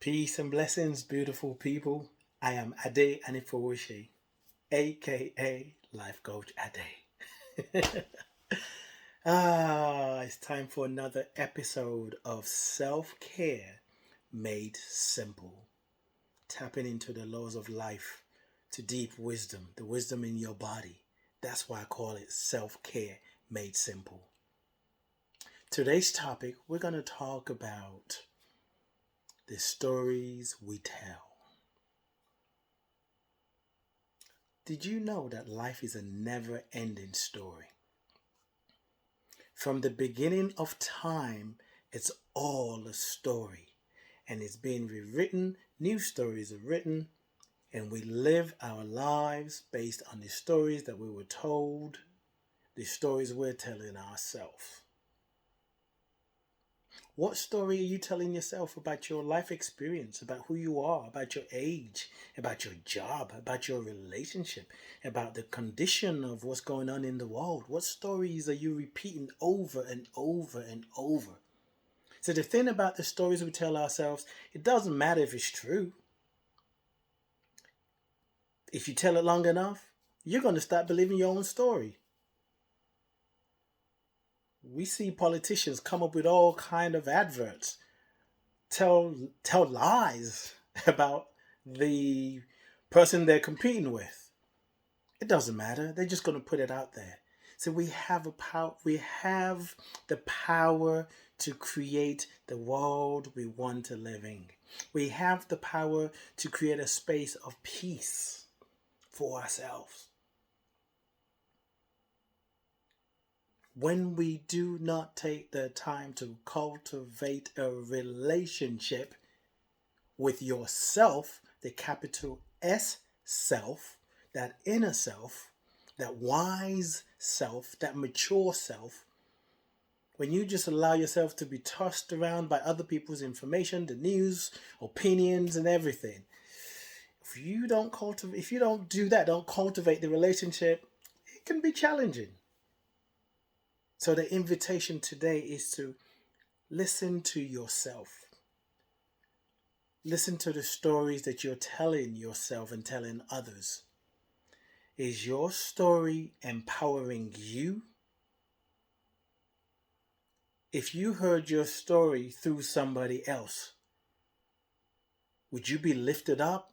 Peace and blessings, beautiful people. I am Ade Anifowose, aka Life Coach Ade. It's time for another episode of Self Care Made Simple. Tapping into the laws of life, to deep wisdom, the wisdom in your body. That's why I call it Self Care Made Simple. Today's topic, we're going to talk about the stories we tell. Did you know that life is a never ending story? From the beginning of time, it's all a story, and it's being rewritten. New stories are written, and we live our lives based on the stories that we were told, the stories we're telling ourselves. What story are you telling yourself about your life experience, about who you are, about your age, about your job, about your relationship, about the condition of what's going on in the world? What stories are you repeating over and over and over? So the thing about the stories we tell ourselves, it doesn't matter if it's true. If you tell it long enough, you're going to start believing your own story. We see politicians come up with all kind of adverts, tell lies about the person they're competing with. It doesn't matter. They're just going to put it out there. So we have the power to create the world we want to live in. We have the power to create a space of peace for ourselves. When we do not take the time to cultivate a relationship with yourself, the capital S self, that inner self, that wise self, that mature self, when you just allow yourself to be tossed around by other people's information, the news, opinions, and everything, if you don't do that, don't cultivate the relationship, it can be challenging. So the invitation today is to listen to yourself. Listen to the stories that you're telling yourself and telling others. Is your story empowering you? If you heard your story through somebody else, would you be lifted up?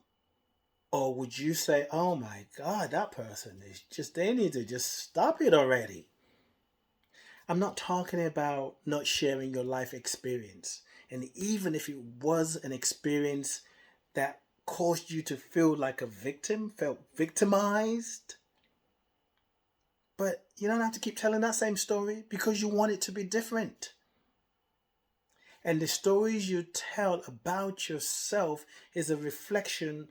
Or would you say, oh my God, that person is they need to just stop it already? I'm not talking about not sharing your life experience. And even if it was an experience that caused you to feel like a victim, felt victimized, but you don't have to keep telling that same story because you want it to be different. And the stories you tell about yourself is a reflection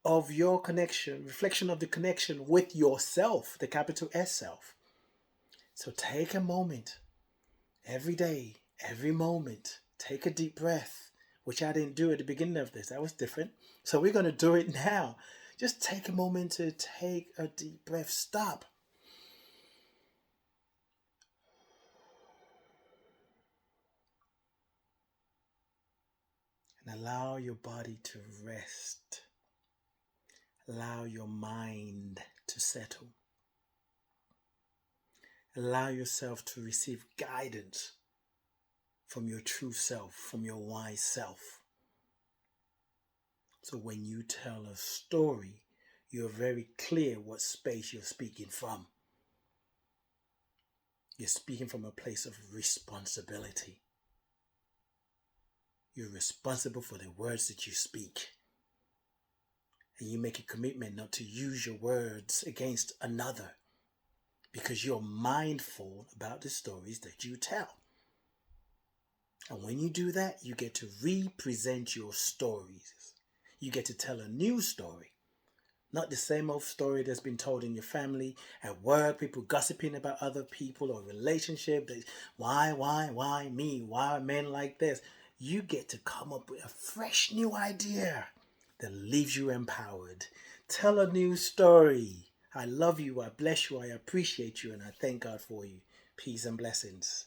of your connection, reflection of the connection with yourself, the capital S self. So take a moment every day, every moment, take a deep breath, which I didn't do at the beginning of this. That was different. So we're going to do it now. Just take a moment to take a deep breath. Stop. And allow your body to rest. Allow your mind to settle. Allow yourself to receive guidance from your true self, from your wise self. So when you tell a story, you're very clear what space you're speaking from. You're speaking from a place of responsibility. You're responsible for the words that you speak. And you make a commitment not to use your words against another because you're mindful about the stories that you tell. And when you do that, you get to represent your stories. You get to tell a new story. Not the same old story that's been told in your family, at work, people gossiping about other people or relationship. Why me? Why are men like this? You get to come up with a fresh new idea that leaves you empowered. Tell a new story. I love you, I bless you, I appreciate you, and I thank God for you. Peace and blessings.